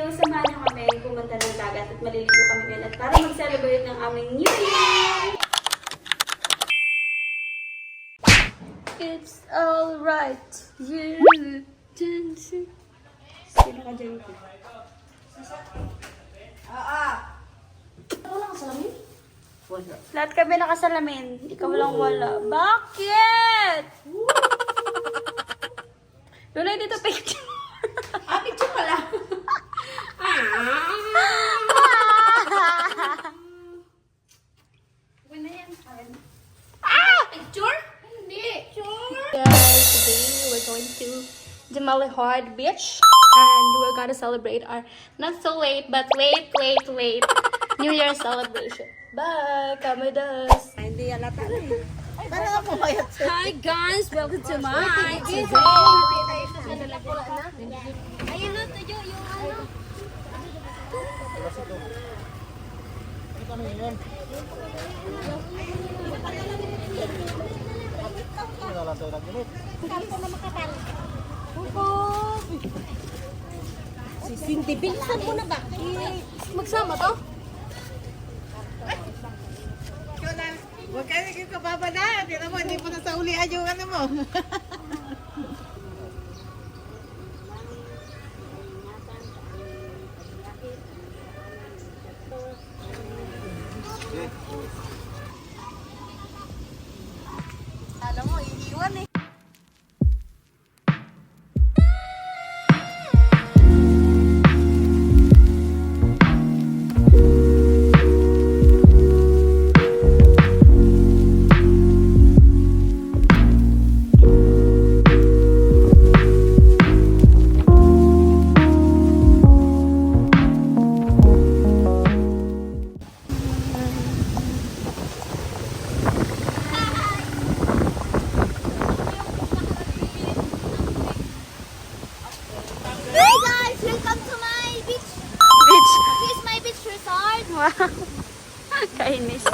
you. Samahan niyo kami pumunta ng dagat at maliligo kami ngayon at para mag-celebrate ng aming New Year! It's alright. You dancing. Sino ka dyan? Wala ka salamin? Wala. Lahat kami nakasalamin. Ikaw lang wala. Bakit? Lulay dito picture. Picture pala. Huwag na yan. Picture? Hindi. Guys, today we're going to Jamali Hard Beach and we're gonna celebrate our not so late but late New Year celebration. Bye! Kami das! Hindi yan nata eh. Para ako mayat. Hi guys! Welcome to my video. Ayun na, tuyo yung ano. Si Cindy, bilisan mo na ba? Magsama to? Huwag ka naging kababala. Tira mo, hindi mo na sa ulian yung ano mo. Alam mo, iniwan eh. Hey guys, welcome to my beach. Beach! This is my beach resort. Wow! Kainis.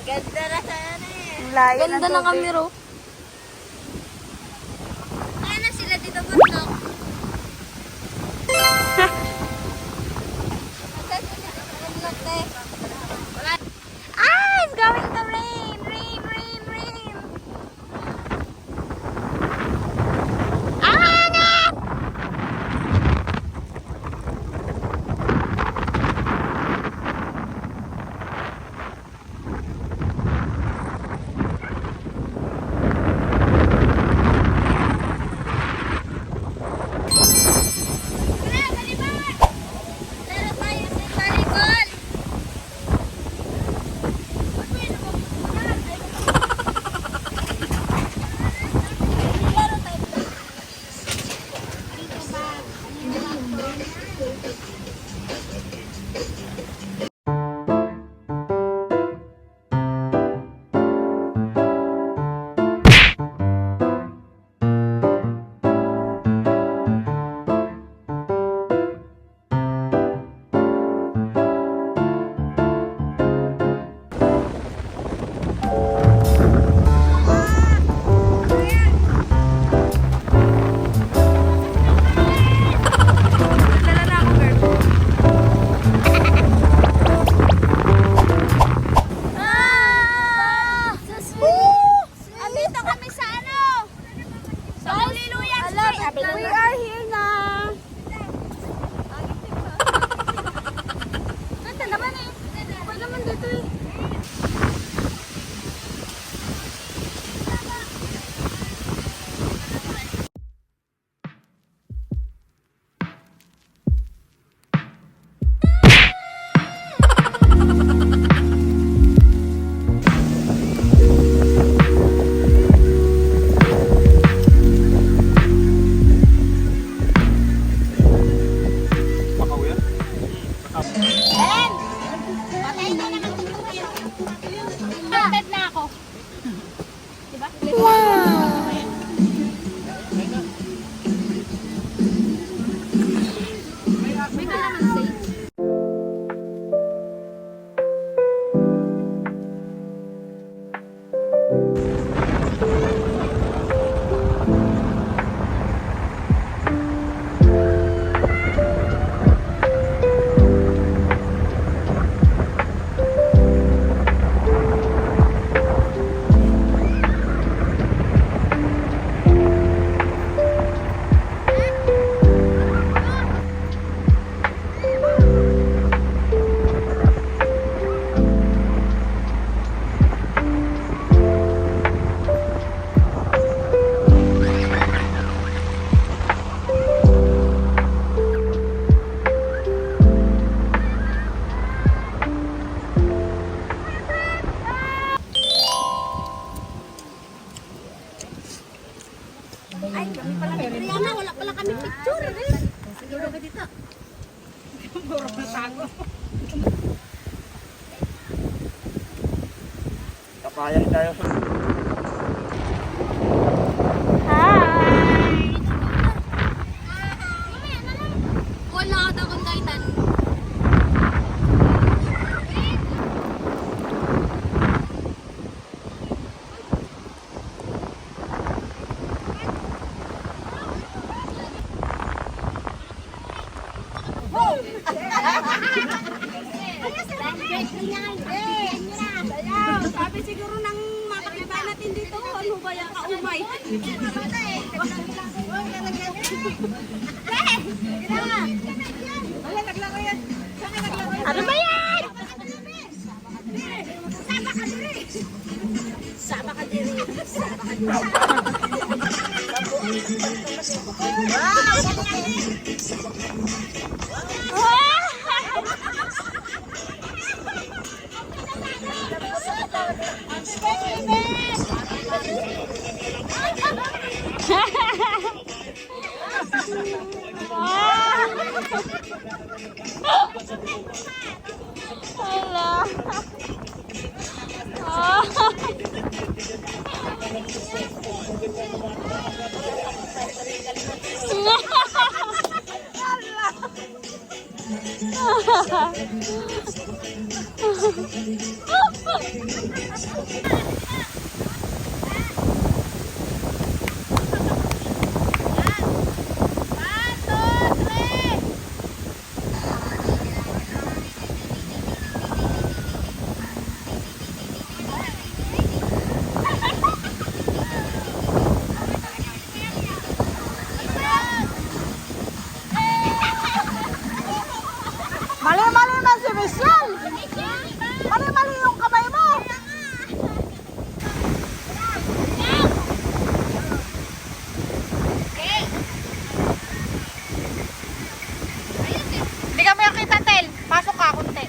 Ganda na sana eh. Layo Ganda ng kamero. Kaya na sila dito bundok. Ah! It's going to rain! Rain! Ah! No! pala kami picture. Siguro ka dito. Puro na tago. Kapayas tayo. Wala ka daw kung kaitan. Sabi siguro ng makakita natin dito, ano ba yung kaumay? Ano ba yan? Mali-mali na si Michelle! Mali-mali yung kamay mo! Hindi kami nakita, Tel. Pasok ka, kunti.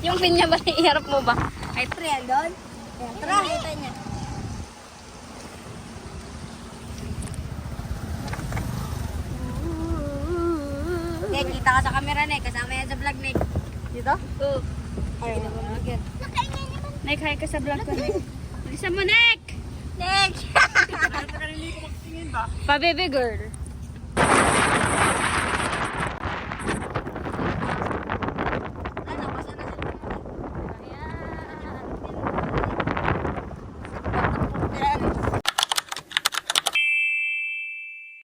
Yung pinya ba, iharap mo ba? Ay, pre, doon. Tara, kita niya. Nek, kita ka sa camera, Nek. Kasama yan sa vlog, Nek. Dito? Oo. Ay, vlogger. Nek, hi ka sa vlog ko, Nek. Bilisan mo, Nek! Nek! Pa, baby girl.